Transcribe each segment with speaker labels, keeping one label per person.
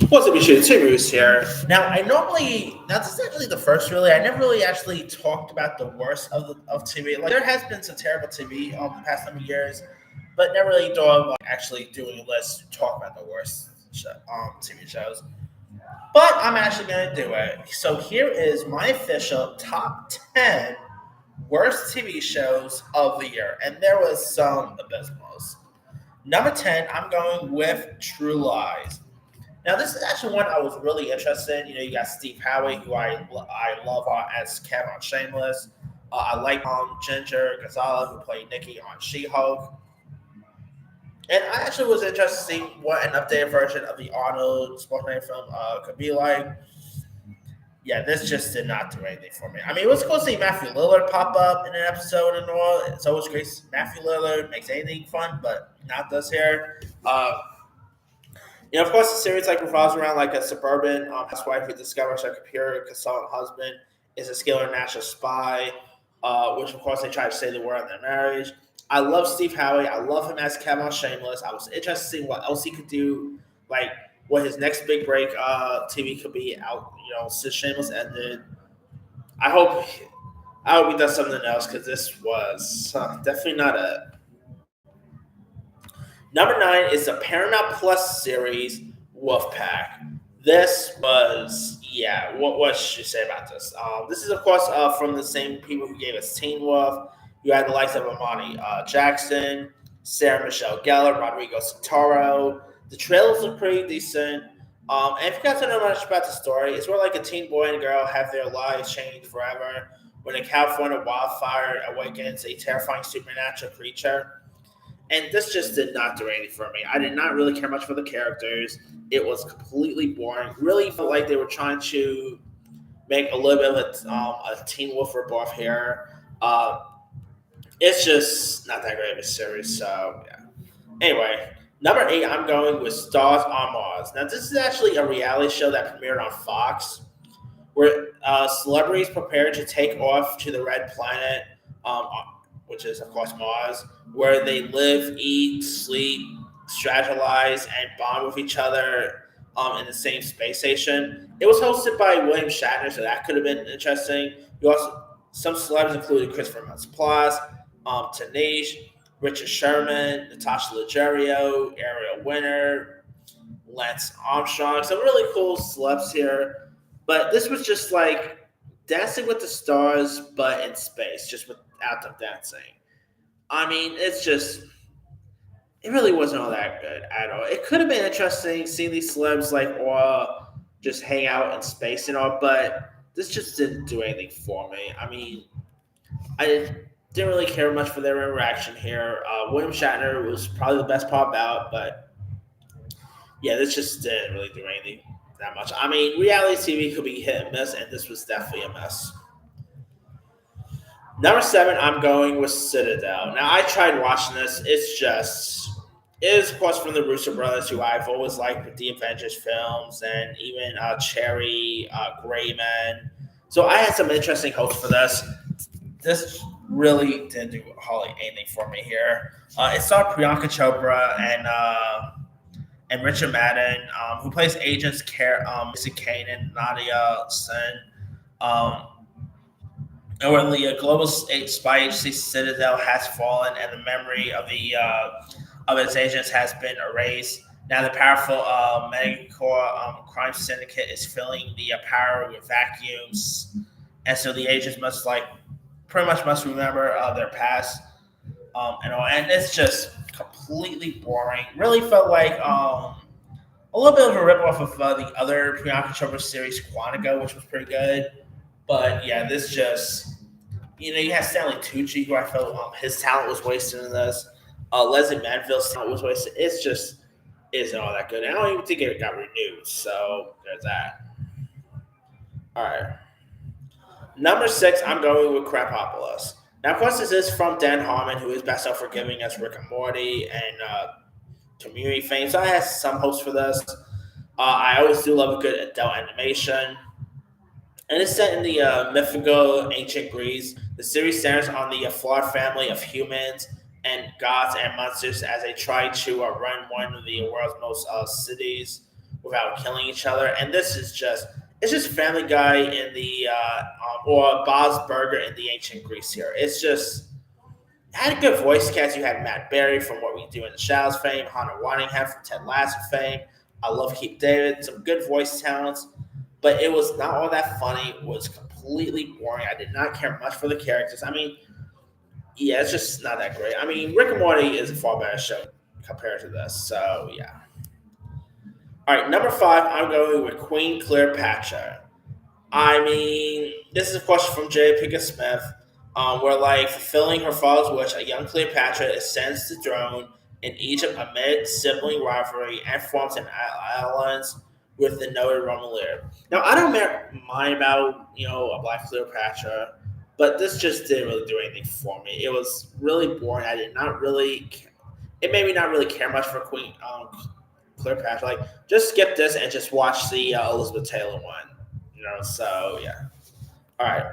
Speaker 1: What's up, you shoot? Timurus here. Now this is actually the first really, I never really actually talked about the worst of TV. Like, there has been some terrible TV the past number of years, but never really thought of actually doing a list to talk about the worst TV shows. But I'm actually going to do it. So here is my official top 10 worst TV shows of the year. And there was some abysmals. Number 10, I'm going with True Lies. Now, this is actually one I was really interested in. You got Steve Howie, who I love as Kev on Shameless. I like Ginger Gonzalez, who played Nikki on She-Hulk. And I actually was interested to see what an updated version of the Arnold Schwarzenegger film could be like. Yeah, this just did not do anything for me. I mean, it was cool to see Matthew Lillard pop up in an episode and all. It's always great. Matthew Lillard makes anything fun, but not this here. Of course, the series revolves around a suburban housewife who discovers her computer consultant husband is a skilled international spy, which of course they try to say the word in their marriage. I love Steve Howie. I love him as Kevin on Shameless. I was interested to see what else he could do, what his next big break TV could be out. Since Shameless ended, I hope he does something else because this was definitely not it. Number 9 is the Paramount Plus series Wolfpack. This was, what should you say about this? This is, of course, from the same people who gave us Teen Wolf. You had the likes of Amani Jackson, Sarah Michelle Gellar, Rodrigo Santoro. The trailers look pretty decent. And if you guys don't know much about the story, it's where a teen boy and girl have their lives changed forever when a California wildfire awakens a terrifying supernatural creature. And this just did not do anything for me. I did not really care much for the characters. It was completely boring. Really felt like they were trying to make a little bit of a Teen Wolf ripoff here. It's just not that great of a series. So, yeah. Anyway, number 8, I'm going with Stars on Mars. Now, this is actually a reality show that premiered on Fox, where celebrities prepare to take off to the Red Planet, which is, of course, Mars, where they live, eat, sleep, strategize, and bond with each other in the same space station. It was hosted by William Shatner, so that could have been interesting. Some celebs included Christopher Mintz-Plasse, Tanish, Richard Sherman, Natasha Leggero, Ariel Winter, Lance Armstrong. Some really cool celebs here. But this was just Dancing with the Stars, but in space, just without them dancing. I mean, it really wasn't all that good at all. It could have been interesting seeing these celebs all just hang out in space and all, but this just didn't do anything for me. I mean, I didn't really care much for their interaction here. William Shatner was probably the best part about, but yeah, this just didn't really do anything that much. I mean, reality TV could be hit and miss, and this was definitely a miss. Number 7, I'm going with Citadel. Now, I tried watching this. It is, of course, from the Russo brothers, who I've always liked with the Avengers films, and even Cherry, Greyman. So I had some interesting hopes for this. This really didn't do hardly anything for me here. It starred Priyanka Chopra and Richard Madden, who plays agents Missy Kane and Nadia Sen. And when the global spy agency Citadel has fallen and the memory of its agents has been erased, now the powerful megacore crime syndicate is filling the power with vacuums, and so the agents must pretty much must remember their past and all. And it's just completely boring. Really felt like a little bit of a ripoff of the other Priyanka Chopra series, Quantico, which was pretty good. But yeah, this just, you had Stanley Tucci, who I felt his talent was wasted in this. Leslie Manville's talent was wasted. It's just isn't all that good. And I don't even think it got renewed. So there's that. All right. Number 6, I'm going with Krapopolis. Now, of course, this is from Dan Harmon, who is best known for giving us Rick and Morty and Community fame. So I had some hopes for this. I always do love a good adult animation. And it's set in the mythical ancient Greece. The series centers on the flawed family of humans and gods and monsters as they try to run one of the world's most cities without killing each other. And this is just it's just Family Guy in the or Bob's Burger in the ancient Greece here. It's just had a good voice cast. You had Matt Berry from What We Do in the Shadows fame, Hunter Waddingham from Ted Lasso fame. I love Keith David, some good voice talents, but it was not all that funny. It was completely boring. I did not care much for the characters. I mean, yeah, it's just not that great. I mean, Rick and Morty is a far better show compared to this. So yeah. All right, number five, I'm going with Queen Cleopatra. I mean, this is a question from J. Pinkett Smith, where, like, fulfilling her father's wish, a young Cleopatra ascends the throne in Egypt amid sibling rivalry and forms an alliance with the noted Roman leader. Now, I don't mind about a black Cleopatra, but this just didn't really do anything for me. It was really boring. I did not really. It made me not really care much for Queen Cleopatra. Like, just skip this and just watch the Elizabeth Taylor one. So yeah. All right.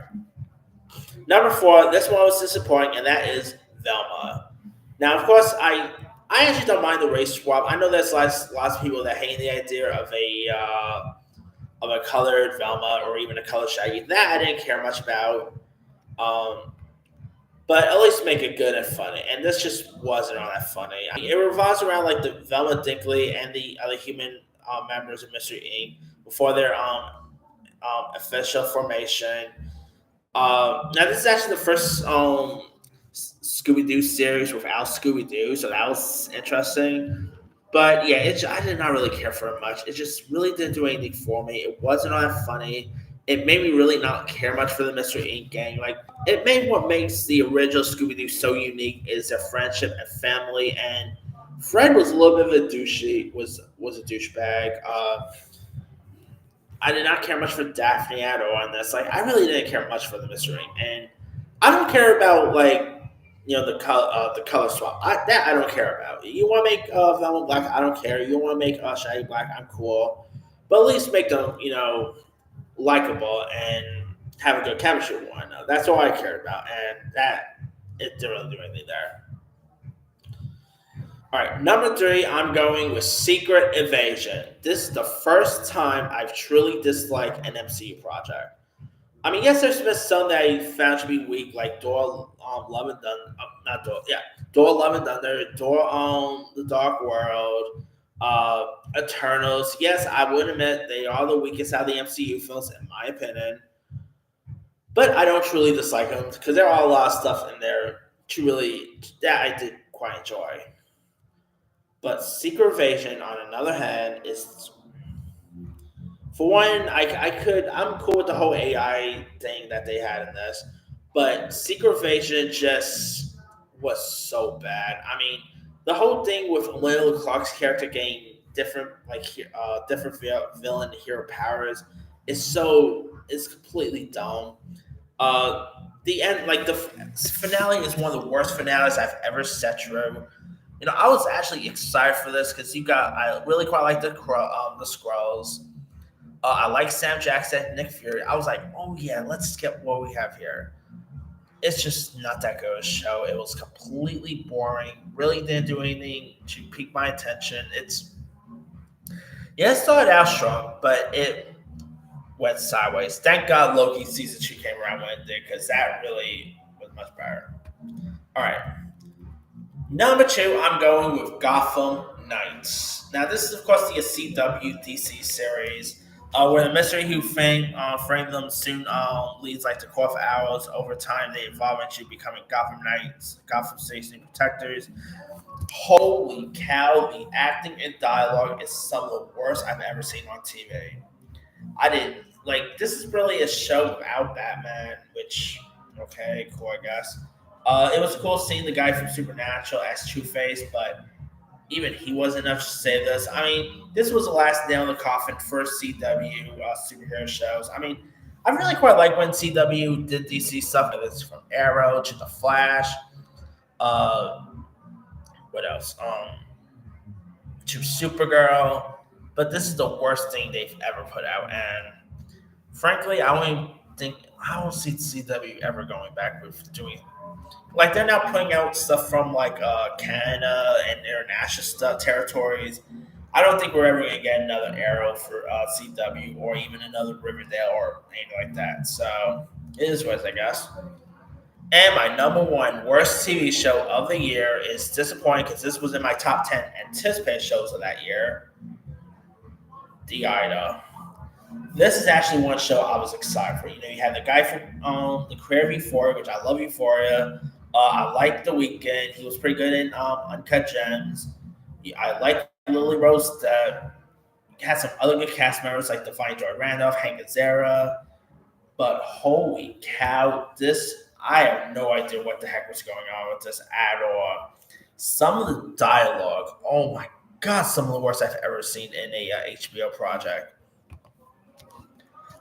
Speaker 1: Number four, this one was disappointing, and that is Velma. Now, of course, I actually don't mind the race swap. I know there's lots of people that hate the idea of a colored Velma or even a colored Shaggy. That I didn't care much about. But at least make it good and funny. And this just wasn't all that funny. I mean, it revolves around like the Velma Dinkley and the other human members of Mystery Inc. before their official formation. Now, this is actually the first Scooby Doo series without Scooby Doo, so that was interesting. But yeah, I did not really care for it much. It just really didn't do anything for me. It wasn't all that funny. It made me really not care much for the Mystery Inc. gang. Like, it made what makes the original Scooby Doo so unique is their friendship and family. And Fred was a little bit of a douchey, was a douchebag. I did not care much for Daphne at all on this. Like, I really didn't care much for the Mystery Inc. And I don't care about the color swap. That I don't care about. You want to make Velma black? I don't care. You want to make Shaggy black? I'm cool. But at least make them likable and have a good chemistry with one another. That's all I cared about, and that it didn't really do anything there. All right, number three, I'm going with Secret Invasion. This is the first time I've truly disliked an MCU project. I mean, yes, there's been some that I found to be weak, like Thor, Love and Thunder, not Thor, yeah, Thor, Love and Thunder, Thor, The Dark World, Eternals. Yes, I would admit they are the weakest out of the MCU films, in my opinion. But I don't truly dislike them because there are a lot of stuff in there that I did quite enjoy. But Secret Invasion, on another hand, is for one, I'm cool with the whole AI thing that they had in this, but Secret Invasion just was so bad. I mean, the whole thing with Emilia Clarke's character getting different villain hero powers is completely dumb. The end, like the finale, is one of the worst finales I've ever sat through. I was actually excited for this because I really quite like the Skrulls. I like Sam Jackson, Nick Fury. I was like, oh yeah, let's get what we have here. It's just not that good a show. It was completely boring. Really didn't do anything to pique my attention. It started out strong, but it went sideways. Thank God Loki season 2 came around when it did, because that really was much better. All right. Number two, I'm going with Gotham Knights. Now, this is, of course, the CW DC series, where the mystery who framed them soon leads to court for hours. Over time, they evolve into becoming Gotham Knights, Gotham City Protectors. Holy cow, the acting and dialogue is some of the worst I've ever seen on TV. This is really a show without Batman, which, okay, cool, I guess. It was cool seeing the guy from Supernatural as Two-Face, but even he wasn't enough to save this. I mean, this was the last nail in the coffin for CW superhero shows. I mean, I really quite like when CW did DC stuff. It's from Arrow to The Flash. What else? To Supergirl. But this is the worst thing they've ever put out. And frankly, I don't see CW ever going back with doing. They're now putting out stuff from Canada and international territories, I don't think we're ever going to get another Arrow for CW or even another Riverdale or anything like that. So it is what it is, I guess. And my number one worst TV show of the year is disappointing because this was in my top 10 anticipated shows of that year. The Ida. This is actually one show I was excited for. You have the guy from the creator of Euphoria, which I love Euphoria. I like The Weeknd. He was pretty good in Uncut Gems. I like Lily Rose. Had some other good cast members like Define Joy Randolph, Hank Azaria. But holy cow, I have no idea what the heck was going on with this at all. Some of the dialogue, oh my God, some of the worst I've ever seen in a HBO project.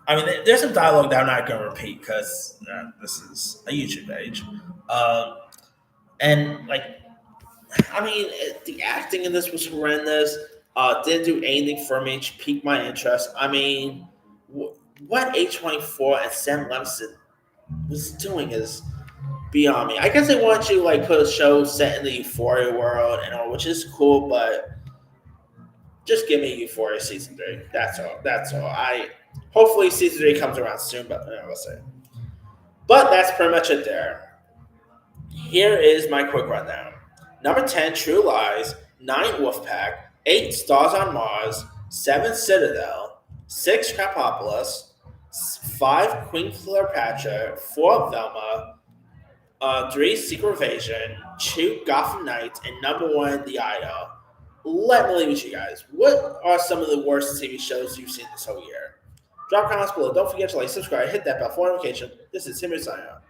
Speaker 1: I mean, there's some dialogue that I'm not going to repeat because this is a YouTube page. And, the acting in this was horrendous. Didn't do anything for me to pique my interest. I mean, what A24 and Sam Levinson was doing is beyond me. I guess they want you put a show set in the Euphoria world and all, which is cool, but just give me Euphoria season 3. That's all. Hopefully season 3 comes around soon, but we'll see. But that's pretty much it there. Here is my quick rundown. Number 10, True Lies. 9, Wolfpack. 8, Stars on Mars. 7, Citadel. 6, Krapopolis. 5, Queen Cleopatra. 4, Velma. 3, Secret Invasion. 2, Gotham Knights. And number 1, The Idol. Let me leave with you guys. What are some of the worst TV shows you've seen this whole year? Drop comments below. Don't forget to subscribe, hit that bell for notification. This is Timmy signing out.